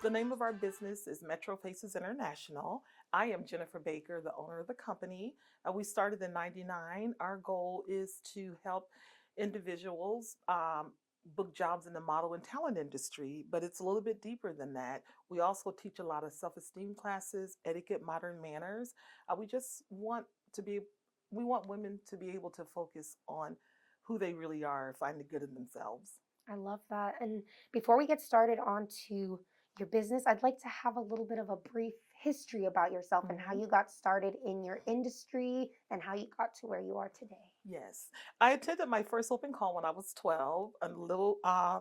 The name of our business is Metro Faces International. I am Jennifer Baker, the owner of the company. We started in '99. Our goal is to help individuals book jobs in the model and talent industry, but it's a little bit deeper than that. We also teach a lot of self-esteem classes, etiquette, modern manners. We just want to be, we want women to be able to focus on who they really are, find the good in themselves. I love that. And before we get started on to your business, I'd like to have a little bit of a brief history about yourself and how Mhm. you got started in your industry and how you got to where you are today. Yes. I attended my first open call when I was 12, a little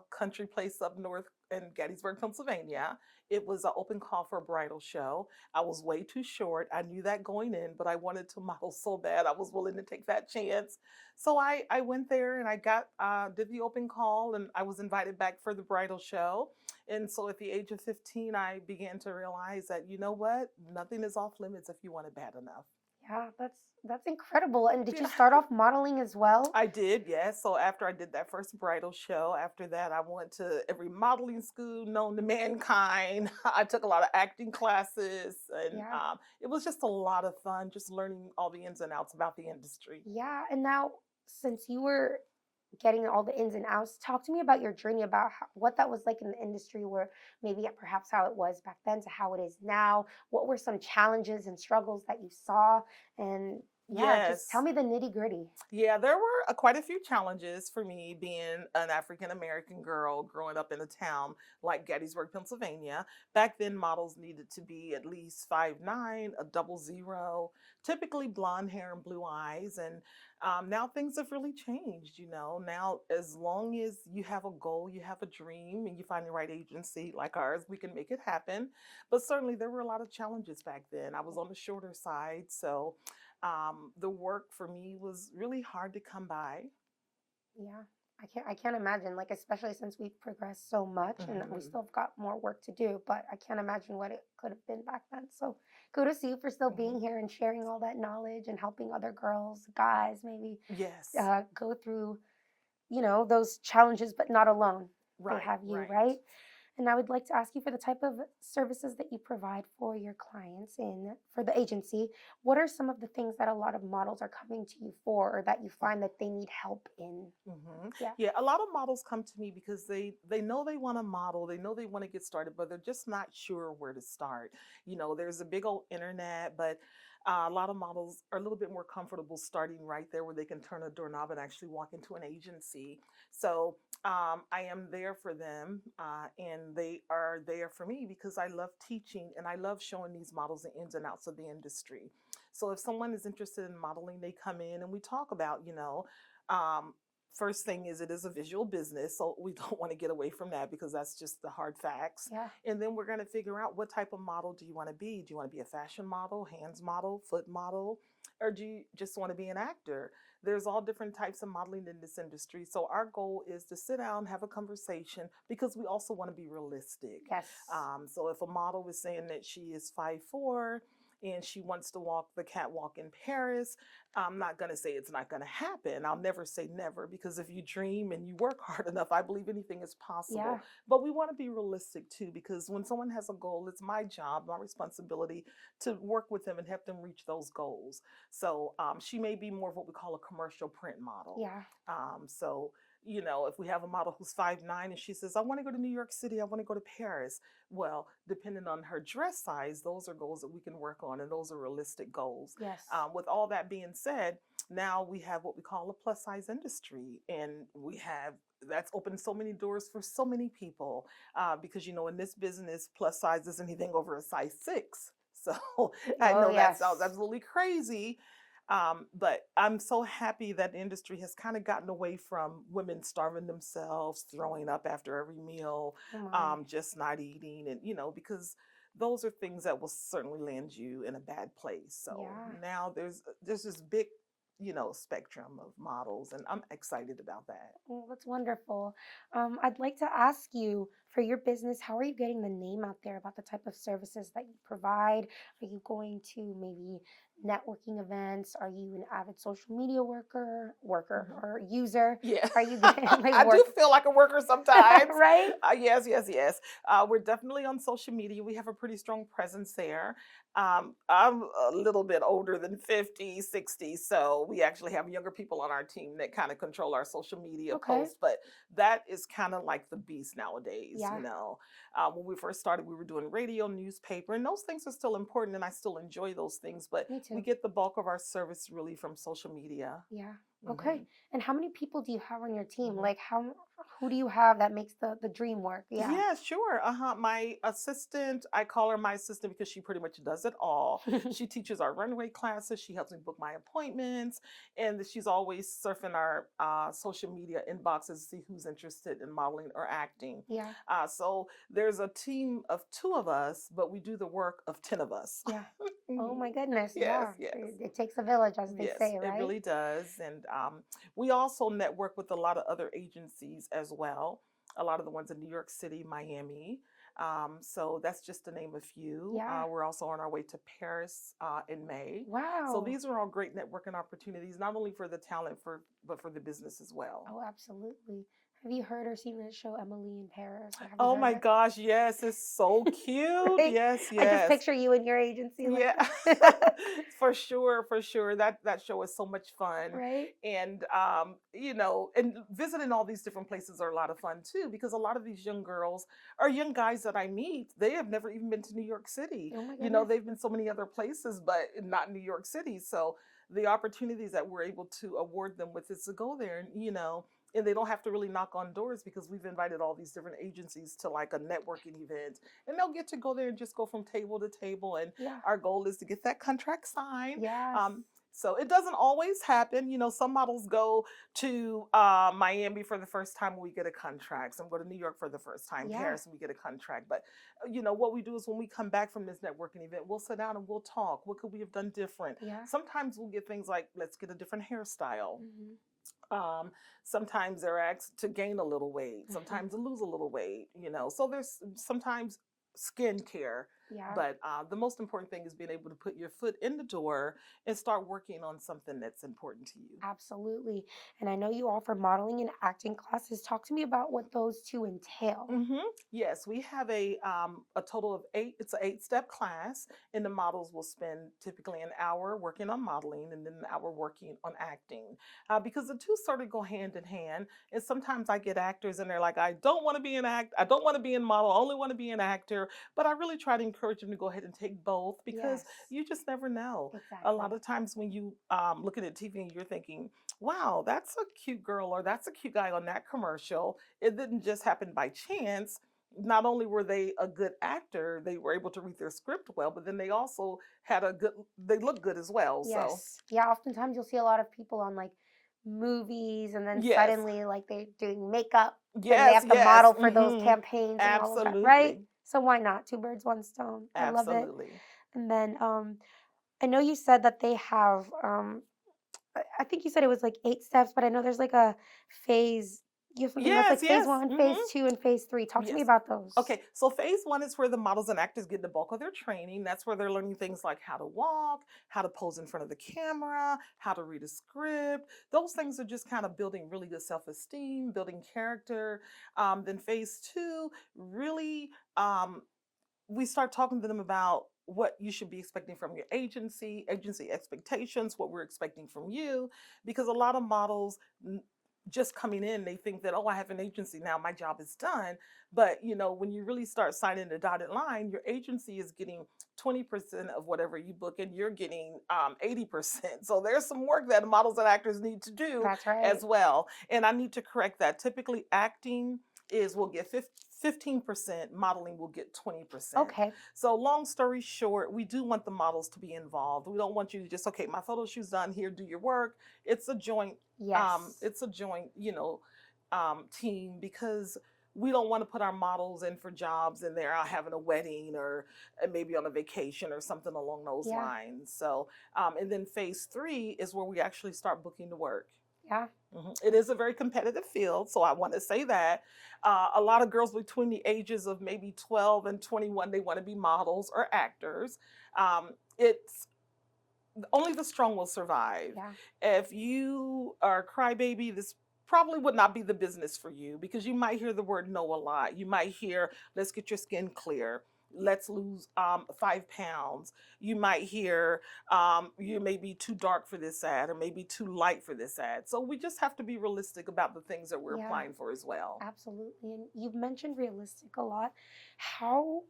country place up north in Gettysburg, Pennsylvania. It was an open call for a bridal show. I was way too short. I knew that going in, but I wanted to model so bad. I was willing to take that chance. So I went there and I got did the open call and I was invited back for the bridal show. And so at the age of 15, I began to realize that, you know what? Nothing is off limits if you want it bad enough. Yeah, that's incredible. And did you Yeah. start off modeling as well? I did, yes. So after I did that first bridal show, after that, I went to every modeling school known to mankind. I took a lot of acting classes, and Yeah. it was just a lot of fun, just learning all the ins and outs about the industry. Yeah. And now, since you were getting all the ins and outs, talk to me about your journey, about what that was like in the industry, where maybe perhaps how it was back then to how it is now. What were some challenges and struggles that you saw? And yeah, just tell Yes. me the nitty gritty. Yeah, there were quite a few challenges for me being an African American girl growing up in a town like Gettysburg, Pennsylvania. Back then, models needed to be at least 5'9", a double zero, typically blonde hair and blue eyes. And now things have really changed. Now as long as you have a goal, you have a dream, and you find the right agency like ours, we can make it happen. But certainly, there were a lot of challenges back then. I was on the shorter side, so the work for me was really hard to come by. Yeah. I can't imagine, like, especially since we've progressed so much and we Hmm. still have got more work to do, but I can't imagine what it could have been back then. So kudos to you for still being Hmm. here and sharing all that knowledge and helping other girls, guys, maybe Yes, go through, those challenges, but not alone. They right, have you, right. right? And I would like to ask you, for the type of services that you provide for your clients in for the agency, what are some of the things that a lot of models are coming to you for, or that you find that they need help in? Yeah. Yeah, a lot of models come to me because they know they want to model, they know they want to get started, but they're just not sure where to start. There's a big old internet, but a lot of models are a little bit more comfortable starting right there where they can turn a doorknob and actually walk into an agency. So I am there for them, and they are there for me because I love teaching and I love showing these models the ins and outs of the industry. So if someone is interested in modeling, they come in and we talk about, um, first thing is it is a visual business, so we don't want to get away from that because that's just the hard facts. Yeah. And then we're going to figure out what type of model do you want to be? Do you want to be a fashion model, hands model, foot model, or do you just want to be an actor? There's all different types of modeling in this industry. So our goal is to sit down, have a conversation, because we also want to be realistic. Yes. So if a model is saying that she is 5'4" and she wants to walk the catwalk in Paris, I'm not going to say it's not going to happen. I'll never say never, because if you dream and you work hard enough, I believe anything is Yeah. possible. But we want to be realistic too, because when someone has a goal, it's my job, my responsibility to work with them and help them reach those goals. So she may be more of what we call a commercial print model. Yeah. So if we have a model who's 5'9" and she says, I want to go to New York City, I want to go to Paris. Well, depending on her dress size, those are goals that we can work on, and those are realistic goals. Yes. With all that being said, now we have what we call a plus size industry, and that's opened so many doors for so many people, because in this business, plus size is anything over a size 6. So I Oh, know that sounds yes. absolutely crazy, but I'm so happy that the industry has kind of gotten away from women starving themselves, throwing up after every meal, Oh my. just not eating, and because those are things that will certainly land you in a bad place. So Yeah. now there's this big, spectrum of models, and I'm excited about that. Well, that's wonderful. I'd like to ask you, for your business, how are you getting the name out there about the type of services that you provide? Are you going to maybe networking events? Are you an avid social media Mhm. or user? Yeah, Are you getting like I do work feel like a worker sometimes. right? Yes, yes, yes. We're definitely on social media. We have a pretty strong presence there. I'm a little bit older than 50, 60, so we actually have younger people on our team that kind of control our social media Okay. posts, but that is kind of like the beast nowadays, Yeah, When we first started, we were doing radio, newspaper, and those things are still important, and I still enjoy those things, but me we too. get the bulk of our service really from social media. Yeah. Okay. Mhm, And how many people do you have on your team? mhm. Like who do you have that makes the dream work? Yeah. Yeah, sure. Uh-huh. My assistant, I call her my assistant because she pretty much does it all. She teaches our runway classes. She helps me book my appointments, and she's always surfing our social media inboxes to see who's interested in modeling or acting. Yeah. So there's a team of two of us, but we do the work of 10 of us. Yeah. Oh Mhm. my goodness. Yes, Yeah. yes. It takes a village, as they Yes, say, it right? really does. And we also network with a lot of other agencies as well. A lot of the ones in New York City, Miami. So that's just to name a few. Yeah. We're also on our way to Paris in May. So Wow. these are all great networking opportunities, not only for the talent, but for the business as well. Oh, absolutely. Have you heard or seen that show Emily in Paris? Or have you Oh heard of my gosh, yes, it's so it? cute. Right? Yes, I just yes. picture you and your agency like Yeah, that. for sure, for sure. That show is so much fun, Right? and and visiting all these different places are a lot of fun too. Because a lot of these young girls or young guys that I meet, they have never even been to New York City. Oh my goodness. They've been so many other places, but not New York City. So the opportunities that we're able to award them with is to go there, and they don't have to really knock on doors because we've invited all these different agencies to like a networking event, and they'll get to go there and just go from table to table. And Yeah. our goal is to get that contract signed. Yes. So it doesn't always happen. Some models go to Miami for the first time when we get a contract. Some go to New York for the first time, Yeah. Paris, and we get a contract. But what we do is when we come back from this networking event, we'll sit down and we'll talk. What could we have done different? Yeah. Sometimes we'll get things like, let's get a different hairstyle. Hmm. Um, Sometimes they're asked to gain a little weight, sometimes to lose a little weight. So there's sometimes skincare, Yeah. but the most important thing is being able to put your foot in the door and start working on something that's important to you. Absolutely. And I know you offer modeling and acting classes. Talk to me about what those two entail. hmm Yes, we have a total of eight. It's an 8-step class, and the models will spend typically an hour working on modeling and then an hour working on acting, because the two sort of go hand in hand. And sometimes I get actors, and they're like, "I don't want to be an act. I don't want to be in model. I only want to be an actor." But I really try to encourage them to go ahead and take both because Yes. you just never know. A lot Exactly. of times when you looking at TV and you're thinking, "Wow, that's a cute girl," or "That's a cute guy on that commercial." It didn't just happen by chance. Not only were they a good actor, they were able to read their script well, but then they also they look good as well. So, Yes. Yeah, oftentimes you'll see a lot of people on like movies and then yes, suddenly like they're doing makeup and they yes, have to yes, model for those campaigns and all of that, right? absolutely, So why not? Two birds, one stone. I love it. absolutely. And then I know you said that they have I think you said it was like 8 steps, but I know there's like a phase. You have something that's Yes, like phase yes. one, phase two, and phase three. Talk to me Yes. about those. Okay, so phase one is where the models and actors get the bulk of their training. That's where they're learning things like how to walk, how to pose in front of the camera, how to read a script. Those things are just kind of building really good self esteem, building character. Then phase two, really, we start talking to them about what you should be expecting from your agency expectations, what we're expecting from you, because a lot of models just coming in, they think that, oh, I have an agency now, my job is done. But when you really start signing the dotted line, your agency is getting 20% of whatever you book, and you're getting 80%. So there's some work that models and actors need to do That's right. as well. And I need to correct that. Typically, acting is will get 15%, modeling will get 20%. Okay. So long story short, we do want the models to be involved. We don't want you to just, okay, my photo shoot's done, here, do your work. It's a joint, Yes. team, because we don't want to put our models in for jobs and they're out having a wedding or maybe on a vacation or something along those Yeah. lines. So, and then phase three is where we actually start booking the work. Yeah. It is a very competitive field, so I want to say that. A lot of girls between the ages of maybe 12 and 21, they want to be models or actors. It's only the strong will survive. Yeah. If you are a crybaby, this probably would not be the business for you because you might hear the word no a lot. You might hear, let's get your skin clear. Let's lose 5 pounds. You might hear you may be too dark for this ad or maybe too light for this ad. So we just have to be realistic about the things that we're Yeah. applying for as well. Absolutely. And you've mentioned realistic a lot. How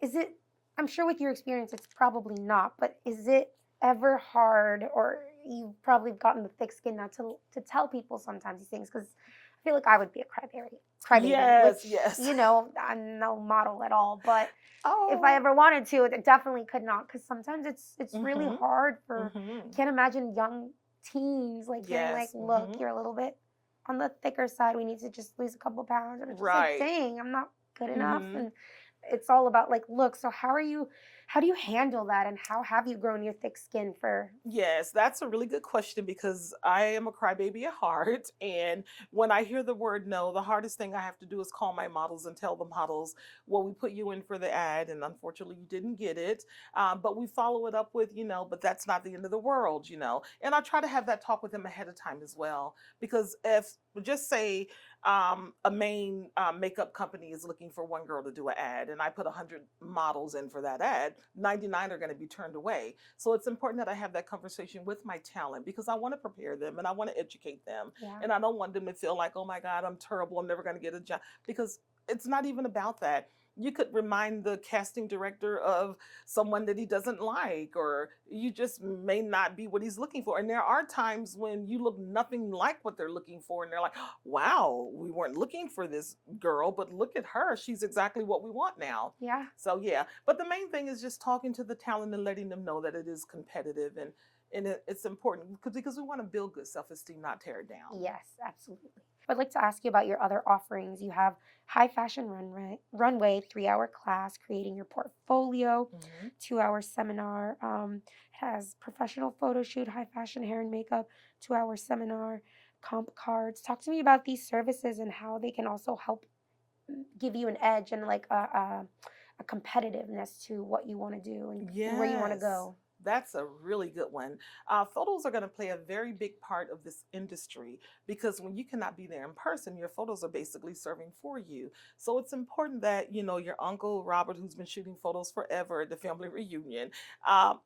is it? I'm sure with your experience, it's probably not, but is it ever hard, or you've probably gotten the thick skin not to tell people sometimes these things? Because I feel like I would be a crybaby, Yes, which yes. I'm no model at all. But if I Oh. ever wanted to, it definitely could not. Because sometimes it's really Mm-hmm. hard for. Mm-hmm. Can't imagine young teens like hearing like, Yes. "Look, Mm-hmm. you're a little bit on the thicker side. We need to just lose a couple pounds." And it's just like, Right. dang, I'm not good enough. Mm-hmm. And it's all about like look. So how do you handle that, and how have you grown your thick skin for? Yes, that's a really good question because I am a crybaby at heart. And when I hear the word no, the hardest thing I have to do is call my models and tell the models, well, we put you in for the ad, and unfortunately, you didn't get it. But we follow it up with, but that's not the end of the world. And I try to have that talk with them ahead of time as well. Because if, just say, a main makeup company is looking for one girl to do an ad, and I put 100 models in for that ad, 99 are going to be turned away. So it's important that I have that conversation with my talent because I want to prepare them and I want to educate them. Yeah. And I don't want them to feel like, oh my God, I'm terrible. I'm never going to get a job. Because it's not even about that. You could remind the casting director of someone that he doesn't like, or you just may not be what he's looking for. And there are times when you look nothing like what they're looking for, and they're like, wow, we weren't looking for this girl, but look at her. She's exactly what we want now. Yeah. So yeah, but the main thing is just talking to the talent and letting them know that it is competitive, and it's important because we want to build good self-esteem, not tear it down. Yes, absolutely. I'd like to ask you about your other offerings. You have high fashion runway 3 hour class, creating your portfolio, Hmm. 2 hour seminar, has professional photo shoot, high fashion hair and makeup, 2 hour seminar, comp cards. Talk to me about these services and how they can also help give you an edge and like a competitiveness to what you want to do and where you want to Yes. go. That's a really good one. Photos are going to play a very big part of this industry because when you cannot be there in person, your photos are basically serving for you. So it's important that, your uncle Robert, who's been shooting photos forever at the family reunion, um,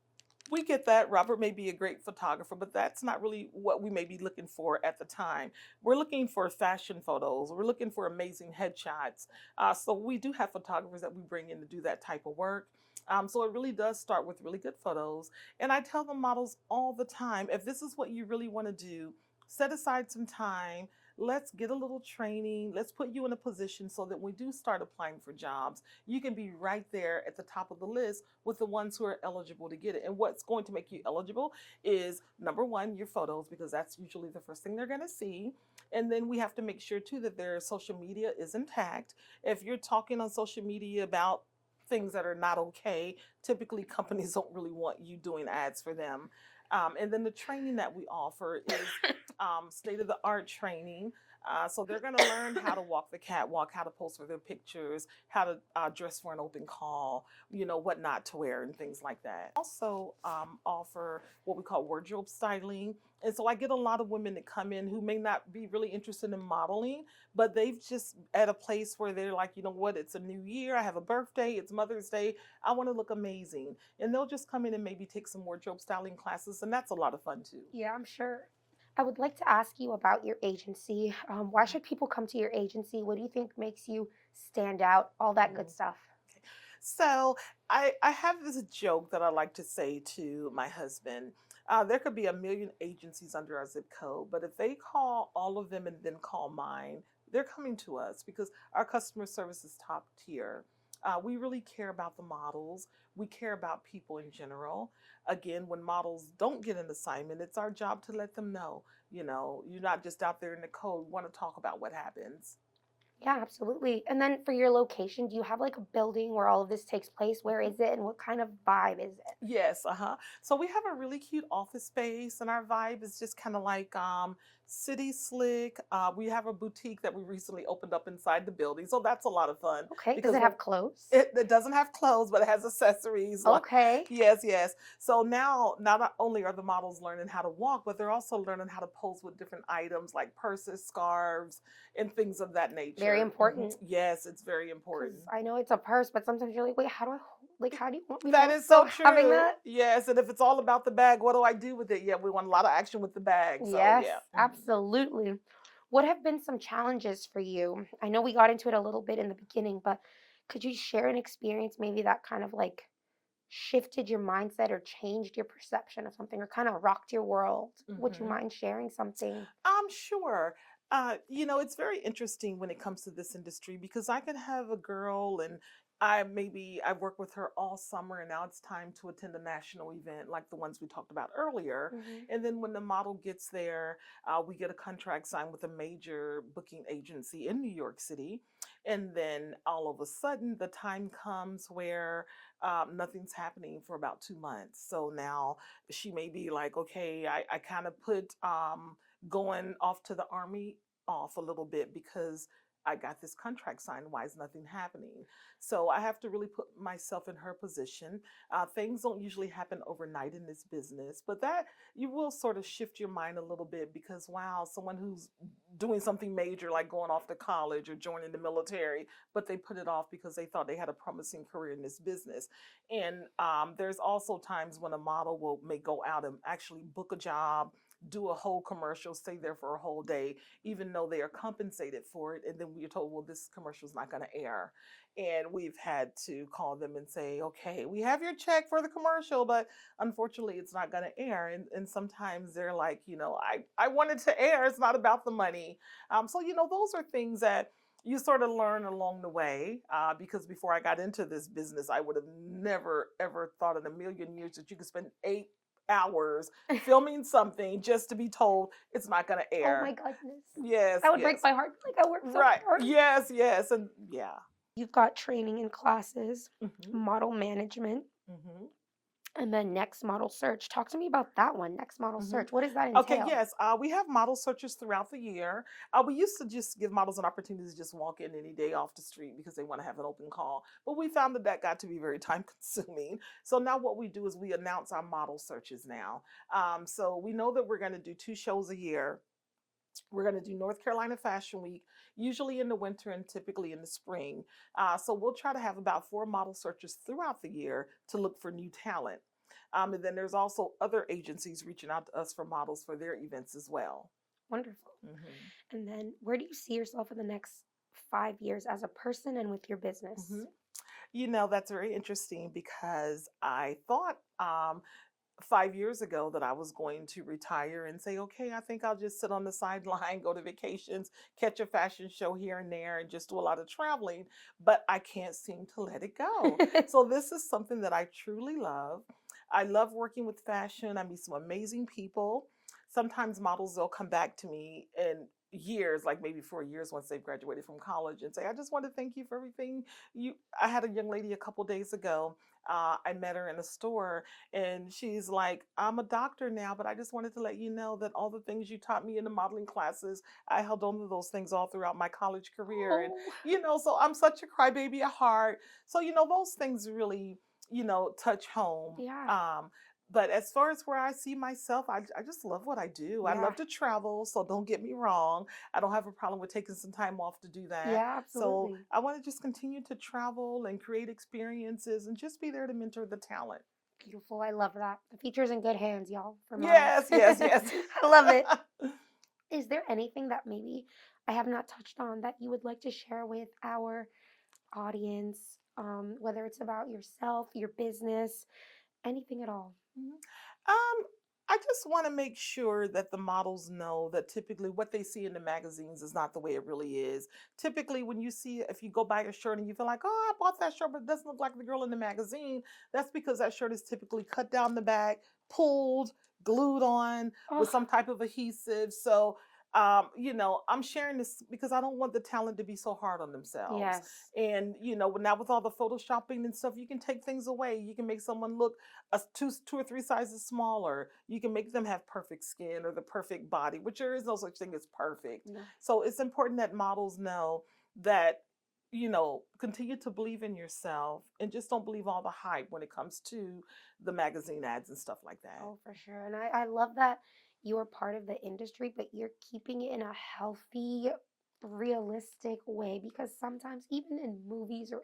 we get that. Robert may be a great photographer, but that's not really what we may be looking for at the time. We're looking for fashion photos. We're looking for amazing headshots. So we do have photographers that we bring in to do that type of work. So it really does start with really good photos. And I tell the models all the time, if this is what you really want to do, set aside some time. Let's get a little training. Let's put you in a position so that when we do start applying for jobs, you can be right there at the top of the list with the ones who are eligible to get it. And what's going to make you eligible is number one, your photos, because that's usually the first thing they're going to see. And then we have to make sure too that their social media is intact. If you're talking on social media about things that are not okay, typically companies don't really want you doing ads for them. And then the training that we offer is state of the art training. So they're going to learn how to walk the catwalk, how to pose for their pictures, how to dress for an open call, what not to wear, and things like that. Also offer what we call wardrobe styling. And so I get a lot of women that come in who may not be really interested in modeling, but they've just at a place where they're like, you know what, it's a new year, I have a birthday, it's Mother's Day, I want to look amazing. And they'll just come in and maybe take some wardrobe styling classes, and that's a lot of fun too. Yeah, I'm sure. I would like to ask you about your agency. Why should people come to your agency? What do you think makes you stand out? All that good Mhm. stuff. So I have this joke that I like to say to my husband. There could be a million agencies under our zip code, but if they call all of them and then call mine, they're coming to us because our customer service is top tier. We really care about the models. We care about people in general. Again, when models don't get an assignment, it's our job to let them know. You're not just out there in the cold. We want to talk about what happens. Yeah, absolutely. And then for your location, do you have like a building where all of this takes place? Where Mhm. is it and what kind of vibe is it? Yes, uh-huh. So we have a really cute office space, and our vibe is just kind of like City Slick. We have a boutique that we recently opened up inside the building, so that's a lot of fun Okay. Does because it have clothes? it doesn't have clothes, but it has accessories. Like Okay. yes, yes. So now, not only are the models learning how to walk, but they're also learning how to pose with different items like purses, scarves, and things of that Very nature. important. Yes, it's very Because important. I know it's a purse, but sometimes you're like, wait, how do you want me to That look is so so having true. that? Yes, and if it's all about the bag, what do I do with it? Yeah, we want a lot of action with the bag. So Yes, yeah. absolutely. What have been some challenges for you? I know we got into it a little bit in the beginning, but could you share an experience maybe that kind of like shifted your mindset or changed your perception of something or kind of rocked your world? Would you Hmm. mind sharing something? I'm sure. It's very interesting when it comes to this industry because I can have a girl and I work with her all summer and now it's time to attend a national event like the ones we talked about earlier. Hmm. And then when the model gets there, we get a contract signed with a major booking agency in New York City. And then all of a sudden, the time comes where nothing's happening for about 2 months. So now she may be like, okay, I kind of put going off to the army off a little bit because I got this contract signed. Why is nothing happening? So I have to really put myself in her position. Things don't usually happen overnight in this business, but that you will sort of shift your mind a little bit because, wow, someone who's doing something major like going off to college or joining the military, but they put it off because they thought they had a promising career in this business. And there's also times when a model may go out and actually book a job, do a whole commercial, stay there for a whole day, even though they are compensated for it. And then we're told, well, this commercial is not going to air. And we've had to call them and say, okay, we have your check for the commercial, but unfortunately, it's not going to air. And sometimes they're like, I wanted to air. It's not about the money. So, those are things that you sort of learn along the way because before I got into this business, I would have never, ever thought in a million years that you could spend 8 hours filming something just to be told it's not going to Oh my air. goodness. Yes, That would break yes. my heart. Like I worked so Right. hard. Yes, yes. And yeah. You've got training and classes, Hmm. model management, Hmm. and then next model search. Talk to me about that one, next model Hmm. search. What does that Okay, entail? yes, we have model searches throughout the year. We used to just give models an opportunity to just walk in any day off the street because they want to have an open call. But we found that that got to be very time consuming. So now what we do is we announce our model searches now. So we know that we're going to do 2 shows a year. We're going to do North Carolina Fashion Week, usually in the winter and typically in the spring. So we'll try to have about 4 model searches throughout the year to look for new talent. And then there's also other agencies reaching out to us for models for their events as well. Wonderful. Hmm. And then where do you see yourself in the next 5 years as a person and with your Hmm. business? That's very interesting because I thought 5 years ago that I was going to retire and say, okay, I think I'll just sit on the sideline, go to vacations, catch a fashion show here and there, and just do a lot of traveling. But I can't seem to let it go. So, this is something that I truly love. I love working with fashion. I meet some amazing people. Sometimes models, they'll come back to me in years, like maybe 4 years once they've graduated from college, and say, I just want to thank you for everything you. I had a young lady a couple days ago. I met her in a store and she's like, I'm a doctor now, but I just wanted to let you know that all the things you taught me in the modeling classes, I held on to those things all throughout my college career. And, Oh, so I'm such a crybaby at heart. So, those things really, touch home. yeah. But as far as where I see myself, I just love what I do. I Yeah. love to travel, so don't get me wrong. I don't have a problem with taking some time off to do that. Yeah, So absolutely. I want to just continue to travel and create experiences and just be there to mentor the talent. Beautiful. I love that. The future's in good hands, y'all, for models. Yes, yes, yes. I love it. Is there anything that maybe I have not touched on that you would like to share with our audience, whether it's about yourself, your business, anything at all? Mhm. I just want to make sure that the models know that typically what they see in the magazines is not the way it really is. Typically, when you see, if you go buy a shirt and you feel like, oh, I bought that shirt, but it doesn't look like the girl in the magazine, that's because that shirt is typically cut down the back, pulled, glued on with Oh, some type of adhesive. So I'm sharing this because I don't want the talent to be so hard on themselves. Yes. And now with all the photoshopping and stuff, you can take things away. You can make someone look two or three sizes smaller. You can make them have perfect skin or the perfect body, which there is no such thing as perfect. No. So it's important that models know that continue to believe in yourself and just don't believe all the hype when it comes to the magazine ads and stuff like that. Oh, for sure. And I love that you're part of the industry, but you're keeping it in a healthy, realistic way because sometimes, even in movies or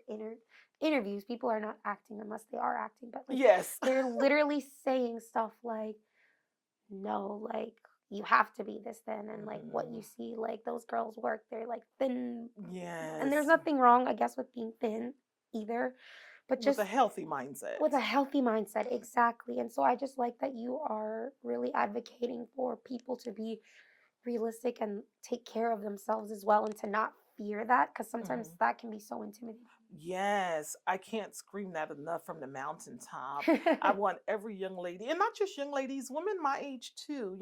interviews, people are not acting unless they are acting, but like Yes. they're literally saying stuff like, no, like you have to be this thin. And like what you Mhm. see, like those girls work, they're like thin. And there's Yes. nothing wrong, I guess, with being thin either, but With a just healthy mindset. with a healthy mindset, exactly. And so I just like that you are really advocating for people to be realistic and take care of themselves as well and to not fear that because sometimes Mhm. that can be so intimidating. Yes, I can't scream that enough from the mountaintop. I want every young lady, and not just young ladies, women my age too.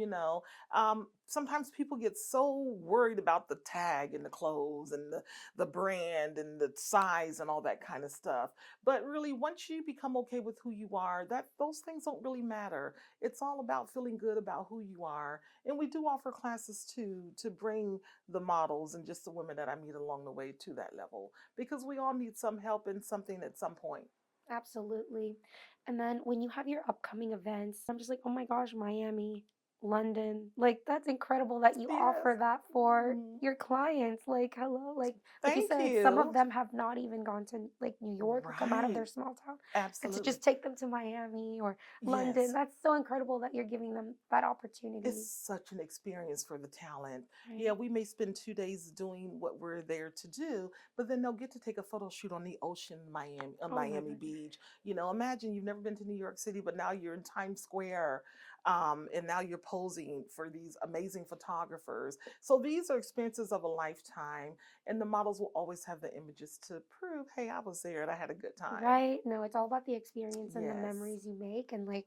Sometimes people get so worried about the tag and the clothes and the brand and the size and all that kind of stuff. But really, once you become okay with who you are, that those things don't really matter. It's all about feeling good about who you are. And we do offer classes too to bring the models and just the women that I meet along the way to that level because we all need some help in something at some point. Absolutely. And then when you have your upcoming events, I'm just like, oh my gosh, Miami, London. Like, that's incredible that you Yes. offer that for Mhm. your clients. Like, hello. Like you Thank said, some of you. them have not even gone to like New York or come out of their Right. small town. And to Absolutely. just take them to Miami or London, Yes. that's so incredible that you're giving them that It's opportunity. such an experience for the talent. Yeah, Right. we may spend 2 days doing what we're there to do, but then they'll get to take a photo shoot on the ocean, Miami, on Oh my Miami goodness. Beach. Imagine you've never been to New York City, but now you're in Times Square, and now you're posing for these amazing photographers. So these are experiences of a lifetime, and the models will always have the images to prove, hey, I was there and I had a good time. Right. No, it's all about the experience and the Yes. memories you make and like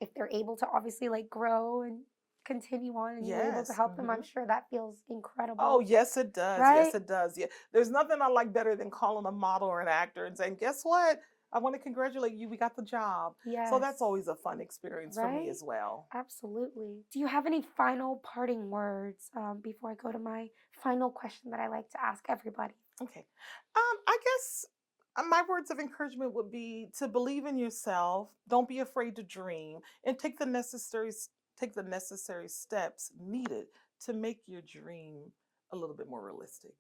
if they're able to obviously like grow and continue on and you're able to Yes. help them, I'm Hmm. sure that feels Oh, incredible, yes, it does. Yes, right? it does. Yeah. There's nothing I like better than calling a model or an actor and saying, guess what? I want to congratulate you. We got the job. So that's Yes, always a fun experience for me right? as well. Absolutely. Do you have any final parting words before I go to my final question that I like to ask everybody? Okay. I guess my words of encouragement would be to believe in yourself. Don't be afraid to dream and take the necessary steps needed to make your dream a little bit more realistic.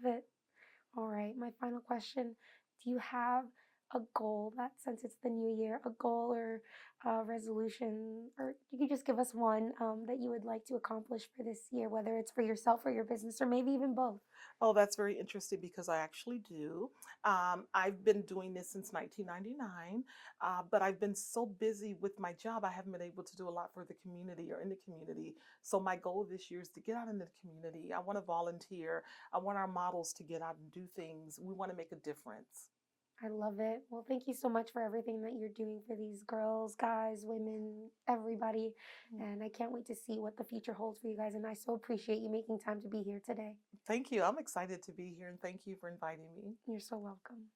Love it. All right, my final question. Do you have a goal that since it's the new year, a goal or a resolution, or you could just give us one that you would like to accomplish for this year, whether it's for yourself or your business, or maybe even both? Oh, that's very interesting because I actually do. I've been doing this since 1999, but I've been so busy with my job, I haven't been able to do a lot for the community or in the community. So, my goal this year is to get out in the community. I want to volunteer. I want our models to get out and do things. We want to make a difference. I love it. Well, thank you so much for everything that you're doing for these girls, guys, women, everybody. Mm. And I can't wait to see what the future holds for you guys. And I so appreciate you making time to be here today. Thank you. I'm excited to be here and thank you for inviting me. You're so welcome.